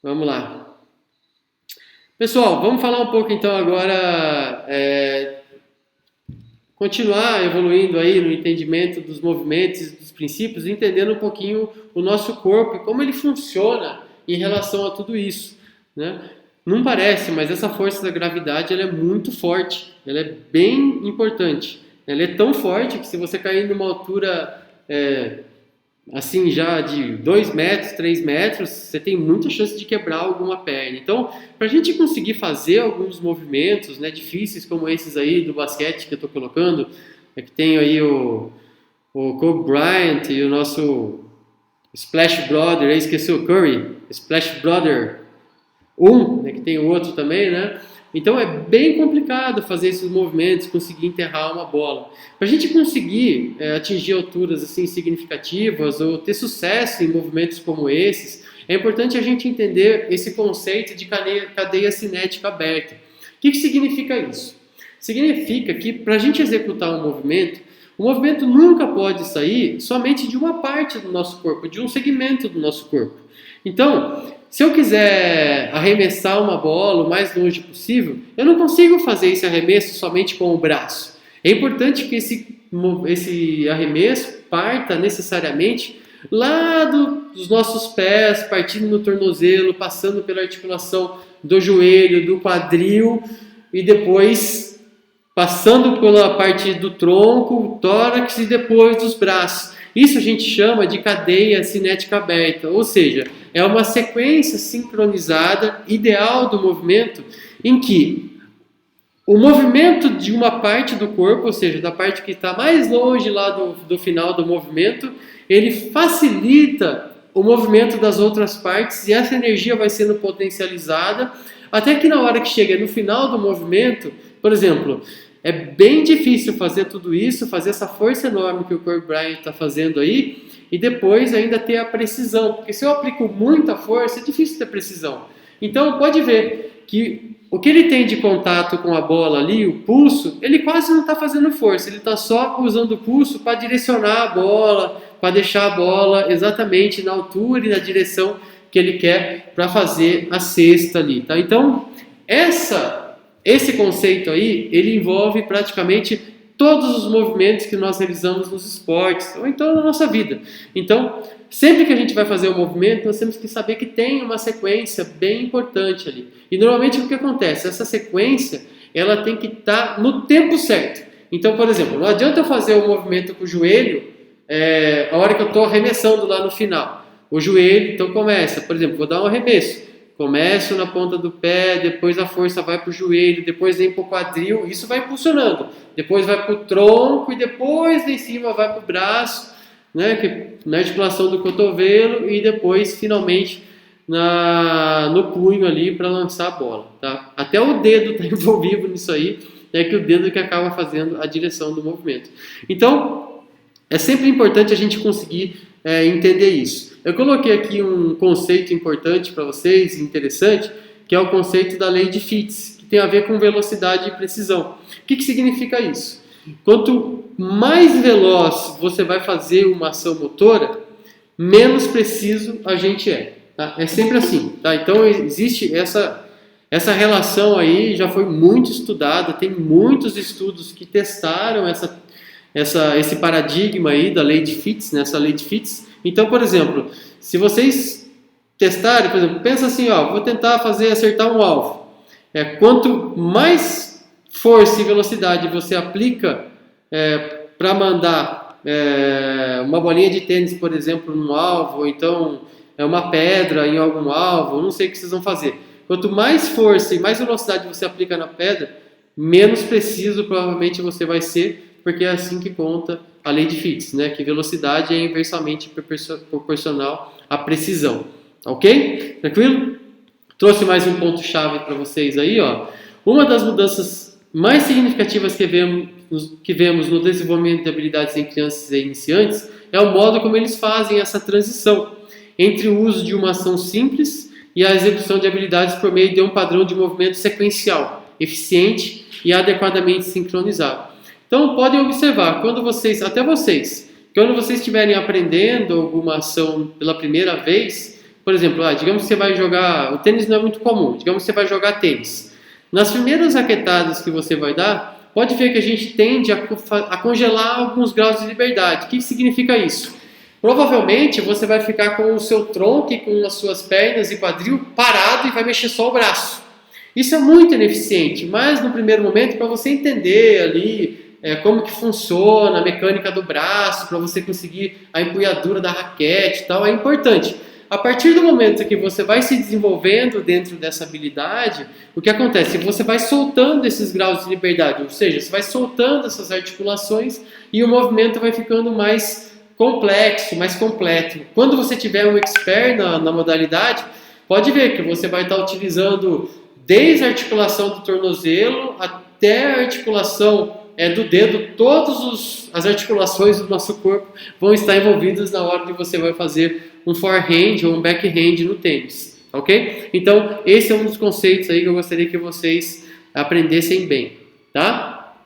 Vamos lá. Pessoal, vamos falar um pouco então agora, continuar evoluindo aí no entendimento dos movimentos e dos princípios, entendendo um pouquinho o nosso corpo e como ele funciona em relação a tudo isso, né? Não parece, mas essa força da gravidade ela é muito forte, ela é bem importante. Ela é tão forte que se você cair numa altura assim já de 2 metros, 3 metros, você tem muita chance de quebrar alguma perna. Então, para a gente conseguir fazer alguns movimentos, né, difíceis como esses aí do basquete que eu estou colocando, que tem aí o Kobe Bryant e o nosso Splash Brother, eu esqueci o Curry, Splash Brother né, que tem o outro também, né? Então é bem complicado fazer esses movimentos, conseguir enterrar uma bola. Para a gente conseguir atingir alturas assim significativas ou ter sucesso em movimentos como esses, é importante a gente entender esse conceito de cadeia cinética aberta. O que significa isso? Significa que para a gente executar um movimento, o movimento nunca pode sair somente de uma parte do nosso corpo, de um segmento do nosso corpo. Então, se eu quiser arremessar uma bola o mais longe possível, eu não consigo fazer esse arremesso somente com o braço. É importante que esse arremesso parta necessariamente lá dos nossos pés, partindo no tornozelo, passando pela articulação do joelho, do quadril e depois passando pela parte do tronco, tórax e depois dos braços. Isso a gente chama de cadeia cinética aberta, ou seja, é uma sequência sincronizada ideal do movimento em que o movimento de uma parte do corpo, ou seja, da parte que está mais longe lá do final do movimento, ele facilita o movimento das outras partes e essa energia vai sendo potencializada até que na hora que chega no final do movimento, por exemplo, é bem difícil fazer tudo isso, fazer essa força enorme que o Kobe Bryant está fazendo aí e depois ainda ter a precisão, porque se eu aplico muita força é difícil ter precisão. Então pode ver que o que ele tem de contato com a bola ali, o pulso, ele quase não está fazendo força, ele está só usando o pulso para direcionar a bola, para deixar a bola exatamente na altura e na direção que ele quer para fazer a cesta ali, tá? Então esse conceito aí, ele envolve praticamente todos os movimentos que nós realizamos nos esportes, ou então na nossa vida. Então, sempre que a gente vai fazer um movimento, nós temos que saber que tem uma sequência bem importante ali. E normalmente o que acontece? Essa sequência, ela tem que estar no tempo certo. Então, por exemplo, não adianta eu fazer um movimento com o joelho a hora que eu estou arremessando lá no final. O joelho, então começa, por exemplo, vou dar um arremesso. Começo na ponta do pé, depois a força vai para o joelho, depois vem para o quadril, isso vai impulsionando. Depois vai para o tronco e depois lá em cima vai para o braço, né, na articulação do cotovelo e depois finalmente no punho ali para lançar a bola. Tá? Até o dedo está envolvido nisso aí, é que o dedo que acaba fazendo a direção do movimento. Então, é sempre importante a gente conseguir entender isso. Eu coloquei aqui um conceito importante para vocês, interessante, que é o conceito da lei de Fitts, que tem a ver com velocidade e precisão. O que significa isso? Quanto mais veloz você vai fazer uma ação motora, menos preciso a gente é. Tá? É sempre assim. Tá? Então existe essa relação aí, já foi muito estudada, tem muitos estudos que testaram esse paradigma aí da lei de Fitts, né? Essa lei de Fitts. Então, por exemplo, se vocês testarem, por exemplo, pensa assim, vou tentar acertar um alvo. Quanto mais força e velocidade você aplica para mandar uma bolinha de tênis, por exemplo, num alvo, ou então uma pedra em algum alvo, não sei o que vocês vão fazer. Quanto mais força e mais velocidade você aplica na pedra, menos preciso provavelmente você vai ser, porque é assim que conta a lei de Fitts, né? Que velocidade é inversamente proporcional à precisão. Ok? Tranquilo? Trouxe mais um ponto-chave para vocês aí, ó. Uma das mudanças mais significativas que vemos no desenvolvimento de habilidades em crianças e iniciantes é o modo como eles fazem essa transição entre o uso de uma ação simples e a execução de habilidades por meio de um padrão de movimento sequencial, eficiente e adequadamente sincronizado. Então, podem observar, quando vocês estiverem aprendendo alguma ação pela primeira vez, Por exemplo, digamos que você vai jogar, o tênis não é muito comum, digamos que você vai jogar tênis. Nas primeiras raquetadas que você vai dar, pode ver que a gente tende a congelar alguns graus de liberdade. O que significa isso? Provavelmente você vai ficar com o seu tronco e com as suas pernas e quadril parado e vai mexer só o braço. Isso é muito ineficiente, mas no primeiro momento, para você entender ali como que funciona a mecânica do braço, para você conseguir a empunhadura da raquete e tal, é importante. A partir do momento que você vai se desenvolvendo dentro dessa habilidade, o que acontece? Você vai soltando esses graus de liberdade, ou seja, você vai soltando essas articulações e o movimento vai ficando mais complexo, mais completo. Quando você tiver um expert na modalidade, pode ver que você vai estar utilizando desde a articulação do tornozelo até a articulação do dedo, todas as articulações do nosso corpo vão estar envolvidas na hora que você vai fazer um forehand ou um backhand no tênis, ok? Então, esse é um dos conceitos aí que eu gostaria que vocês aprendessem bem, tá?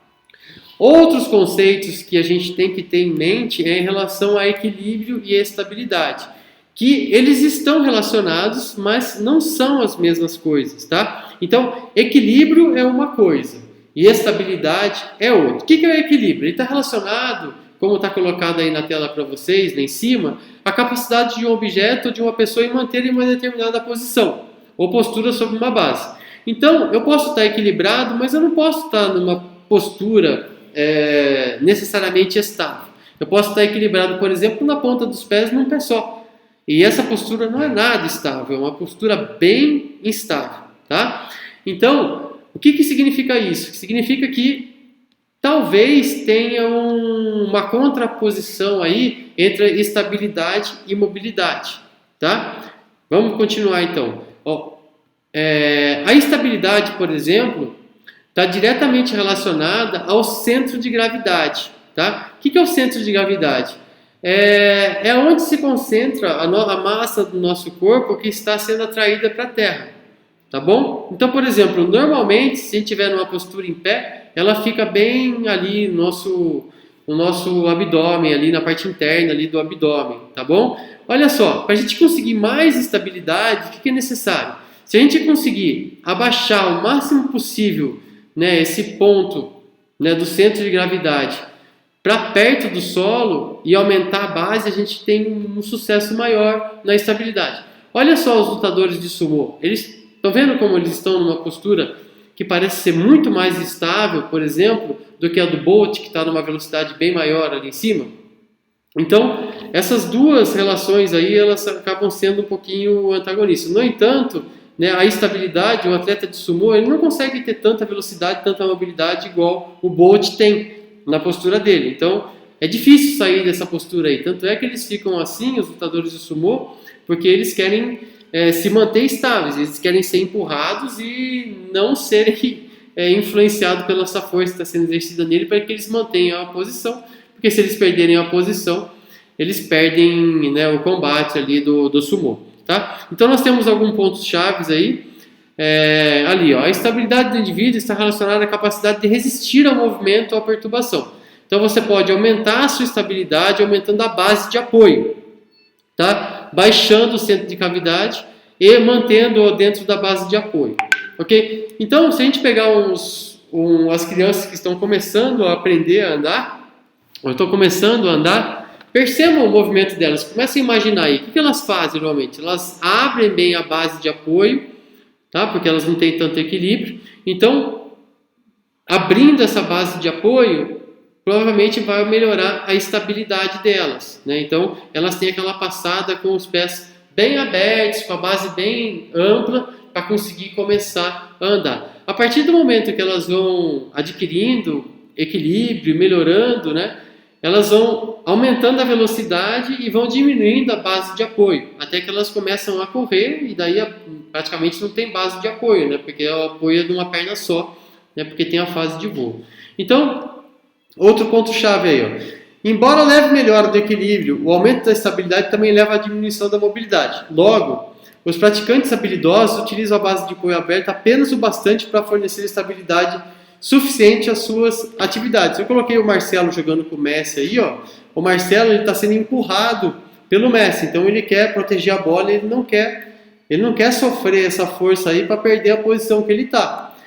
Outros conceitos que a gente tem que ter em mente é em relação a equilíbrio e estabilidade, que eles estão relacionados, mas não são as mesmas coisas, tá? Então, equilíbrio é uma coisa e estabilidade é outra. O que é o equilíbrio? Ele está relacionado, como está colocado aí na tela para vocês, lá em cima, a capacidade de um objeto ou de uma pessoa em manter em uma determinada posição ou postura sobre uma base. Então, eu posso estar equilibrado, mas eu não posso estar numa postura necessariamente estável. Eu posso estar equilibrado, por exemplo, na ponta dos pés num pé só. E essa postura não é nada estável, é uma postura bem instável, tá? Então, o que significa isso? Significa que talvez tenha uma contraposição aí entre estabilidade e mobilidade, tá? Vamos continuar então. A estabilidade, por exemplo, está diretamente relacionada ao centro de gravidade, tá? O que é o centro de gravidade? É onde se concentra a massa do nosso corpo que está sendo atraída para a Terra, tá bom? Então, por exemplo, normalmente, se a gente estiver numa postura em pé, ela fica bem ali no nosso abdômen, ali na parte interna ali do abdômen, tá bom? Olha só, para a gente conseguir mais estabilidade, o que é necessário? Se a gente conseguir abaixar o máximo possível, né, esse ponto, né, do centro de gravidade para perto do solo e aumentar a base, a gente tem um sucesso maior na estabilidade. Olha só os lutadores de sumô, eles estão vendo como eles estão numa postura que parece ser muito mais estável, por exemplo, do que a do Bolt, que está numa velocidade bem maior ali em cima? Então, essas duas relações aí, elas acabam sendo um pouquinho antagonistas. No entanto, né, a estabilidade, o atleta de sumô, ele não consegue ter tanta velocidade, tanta mobilidade igual o Bolt tem na postura dele. Então, é difícil sair dessa postura aí. Tanto é que eles ficam assim, os lutadores de sumô, porque eles querem se manter estáveis, eles querem ser empurrados e não serem influenciados pela essa força que está sendo exercida nele para que eles mantenham a posição, porque se eles perderem a posição, eles perdem, né, o combate ali do sumô, tá? Então nós temos alguns pontos chaves aí, ali, ó, a estabilidade do indivíduo está relacionada à capacidade de resistir ao movimento ou à perturbação. Então você pode aumentar a sua estabilidade aumentando a base de apoio, tá? Baixando o centro de cavidade e mantendo-o dentro da base de apoio, ok? Então, se a gente pegar as crianças que estão começando a aprender a andar, ou estão começando a andar, percebam o movimento delas, comecem a imaginar aí, o que elas fazem normalmente? Elas abrem bem a base de apoio, tá? Porque elas não têm tanto equilíbrio, então, abrindo essa base de apoio, provavelmente vai melhorar a estabilidade delas, né? Então, elas têm aquela passada com os pés bem abertos, com a base bem ampla, para conseguir começar a andar. A partir do momento que elas vão adquirindo equilíbrio, melhorando, né? Elas vão aumentando a velocidade e vão diminuindo a base de apoio, até que elas começam a correr e daí praticamente não tem base de apoio, né? Porque o apoio é de uma perna só, né? Porque tem a fase de voo. Então, outro ponto-chave aí, ó. Embora leve melhora do equilíbrio, o aumento da estabilidade também leva à diminuição da mobilidade. Logo, os praticantes habilidosos utilizam a base de apoio aberta apenas o bastante para fornecer estabilidade suficiente às suas atividades. Eu coloquei o Marcelo jogando com o Messi aí, ó. O Marcelo está sendo empurrado pelo Messi. Então ele quer proteger a bola, ele não quer sofrer essa força aí para perder a posição que ele está.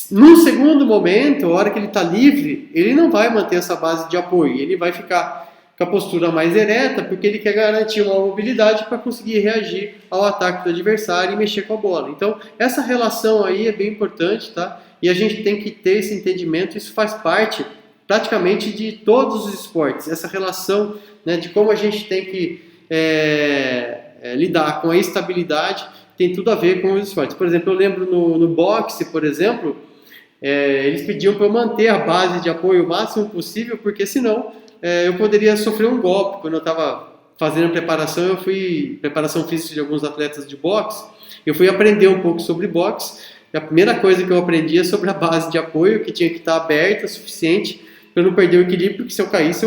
Num segundo momento, a hora que ele está livre, ele não vai manter essa base de apoio, ele vai ficar com a postura mais ereta, porque ele quer garantir uma mobilidade para conseguir reagir ao ataque do adversário e mexer com a bola. Então, essa relação aí é bem importante, tá? E a gente tem que ter esse entendimento, isso faz parte praticamente de todos os esportes, essa relação, né, de como a gente tem que lidar com a estabilidade, tem tudo a ver com os esportes. Por exemplo, eu lembro no boxe, por exemplo, eles pediam para eu manter a base de apoio o máximo possível, porque senão eu poderia sofrer um golpe. Quando eu estava fazendo preparação, preparação física de alguns atletas de boxe, eu fui aprender um pouco sobre boxe, e a primeira coisa que eu aprendi é sobre a base de apoio, que tinha que estar aberta o suficiente para eu não perder o equilíbrio, porque se eu caísse,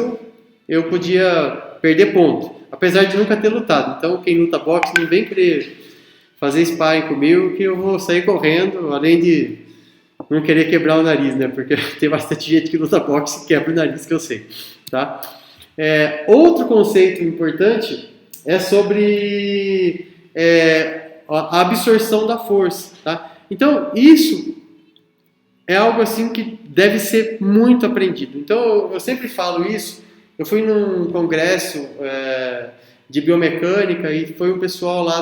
eu podia perder ponto, apesar de nunca ter lutado. Então, quem luta boxe não vem querer fazer sparring comigo, que eu vou sair correndo, além de não querer quebrar o nariz, né? Porque tem bastante gente que luta boxe e quebra o nariz, que eu sei, tá? Outro conceito importante é sobre a absorção da força, tá? Então, isso é algo assim que deve ser muito aprendido. Então, eu sempre falo isso. Eu fui num congresso de biomecânica e foi um pessoal lá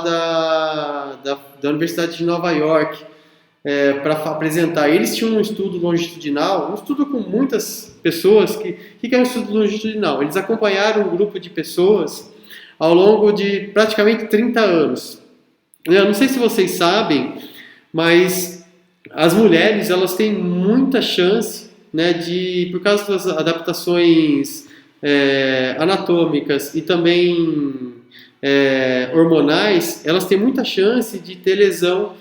da Universidade de Nova York para apresentar. Eles tinham um estudo longitudinal, um estudo com muitas pessoas. O que é um estudo longitudinal? Eles acompanharam um grupo de pessoas ao longo de praticamente 30 anos. Eu não sei se vocês sabem, mas as mulheres, elas têm muita chance, né, por causa das adaptações anatômicas e também hormonais, elas têm muita chance de ter lesão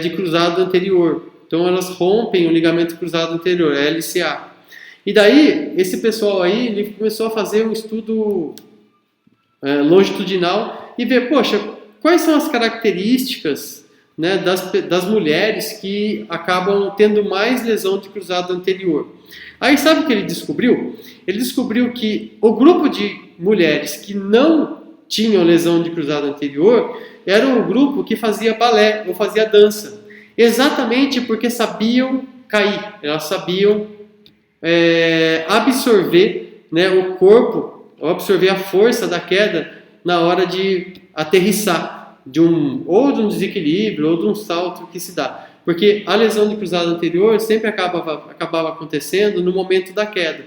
de cruzado anterior. Então elas rompem o ligamento cruzado anterior, LCA. E daí, esse pessoal aí, ele começou a fazer um estudo longitudinal e ver, poxa, quais são as características, né, das mulheres que acabam tendo mais lesão de cruzado anterior. Aí sabe o que ele descobriu? Ele descobriu que o grupo de mulheres que não tinham lesão de cruzado anterior era um grupo que fazia balé ou fazia dança, exatamente porque sabiam cair, elas sabiam absorver, né, o corpo, absorver a força da queda na hora de aterrissar, ou de um desequilíbrio, ou de um salto que se dá. Porque a lesão de cruzado anterior sempre acabava acontecendo no momento da queda.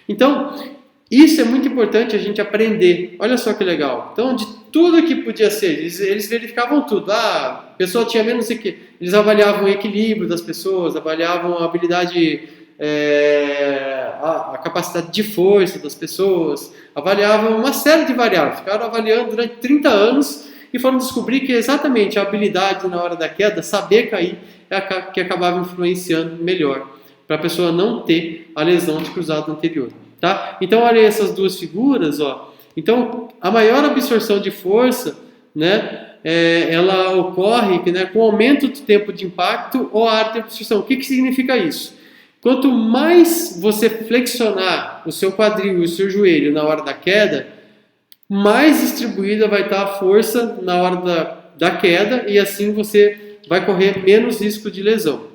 Então, isso é muito importante a gente aprender. Olha só que legal. Então, de tudo que podia ser, eles verificavam tudo. A pessoa tinha menos equilíbrio. Eles avaliavam o equilíbrio das pessoas, avaliavam a habilidade, a capacidade de força das pessoas, avaliavam uma série de variáveis. Ficaram avaliando durante 30 anos e foram descobrir que exatamente a habilidade na hora da queda, saber cair, que acabava influenciando melhor, para a pessoa não ter a lesão de cruzado anterior. Tá? Então, olha essas duas figuras. Ó. Então, a maior absorção de força, né, ela ocorre, né, com o aumento do tempo de impacto ou a área de absorção. O que significa isso? Quanto mais você flexionar o seu quadril e o seu joelho na hora da queda, mais distribuída vai estar a força na hora da queda e assim você vai correr menos risco de lesão.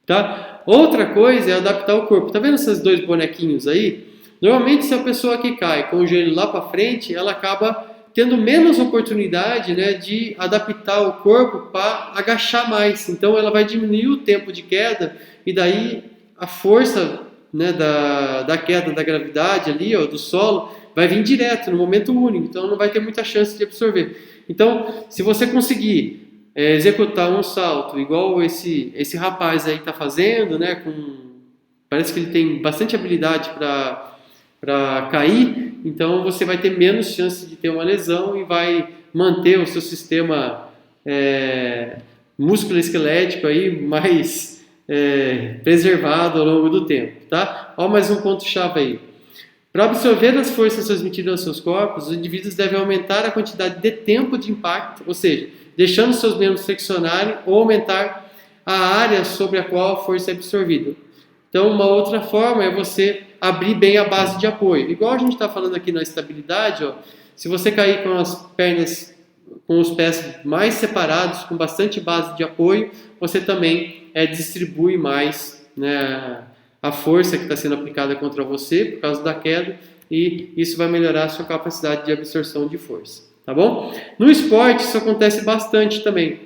Tá? Outra coisa é adaptar o corpo. Tá vendo esses dois bonequinhos aí? Normalmente, se a pessoa que cai com o joelho lá para frente, ela acaba tendo menos oportunidade, né, de adaptar o corpo para agachar mais. Então, ela vai diminuir o tempo de queda e daí a força, né, da queda, da gravidade ali, ó, do solo, vai vir direto, no momento único, então não vai ter muita chance de absorver. Então, se você conseguir executar um salto igual esse rapaz aí está fazendo, né, parece que ele tem bastante habilidade para cair, então você vai ter menos chance de ter uma lesão e vai manter o seu sistema músculo-esquelético aí mais preservado ao longo do tempo. Tá? Olha mais um ponto-chave aí. Para absorver as forças transmitidas aos seus corpos, os indivíduos devem aumentar a quantidade de tempo de impacto, ou seja, deixando seus membros flexionarem ou aumentar a área sobre a qual a força é absorvida. Então, uma outra forma é você abrir bem a base de apoio. Igual a gente está falando aqui na estabilidade, ó, Se você cair com as pernas, com os pés mais separados, com bastante base de apoio, você também distribui mais, né, a força que está sendo aplicada contra você por causa da queda, e isso vai melhorar a sua capacidade de absorção de força, tá bom? No esporte isso acontece bastante também.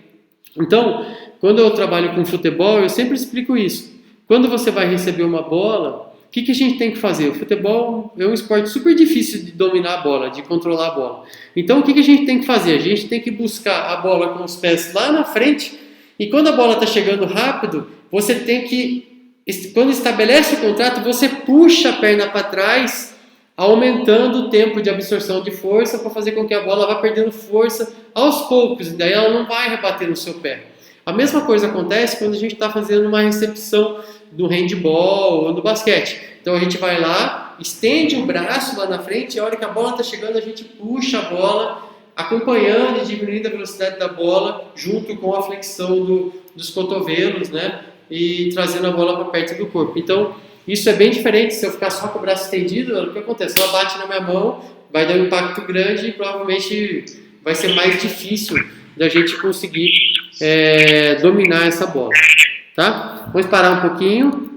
Então, quando eu trabalho com futebol, eu sempre explico isso. Quando você vai receber uma bola, o que a gente tem que fazer? O futebol é um esporte super difícil de dominar a bola, de controlar a bola. Então, o que a gente tem que fazer? A gente tem que buscar a bola com os pés lá na frente, e quando a bola está chegando rápido, você tem que, quando estabelece o contrato, você puxa a perna para trás, aumentando o tempo de absorção de força para fazer com que a bola vá perdendo força aos poucos, e daí ela não vai rebater no seu pé. A mesma coisa acontece quando a gente está fazendo uma recepção do handball ou do basquete. Então a gente vai lá, estende o braço lá na frente, e a hora que a bola está chegando, a gente puxa a bola, acompanhando e diminuindo a velocidade da bola, junto com a flexão dos cotovelos, né? E trazendo a bola para perto do corpo. Então, isso é bem diferente se eu ficar só com o braço estendido. O que acontece? Ela bate na minha mão, vai dar um impacto grande e provavelmente vai ser mais difícil da gente conseguir dominar essa bola. Tá? Vamos parar um pouquinho.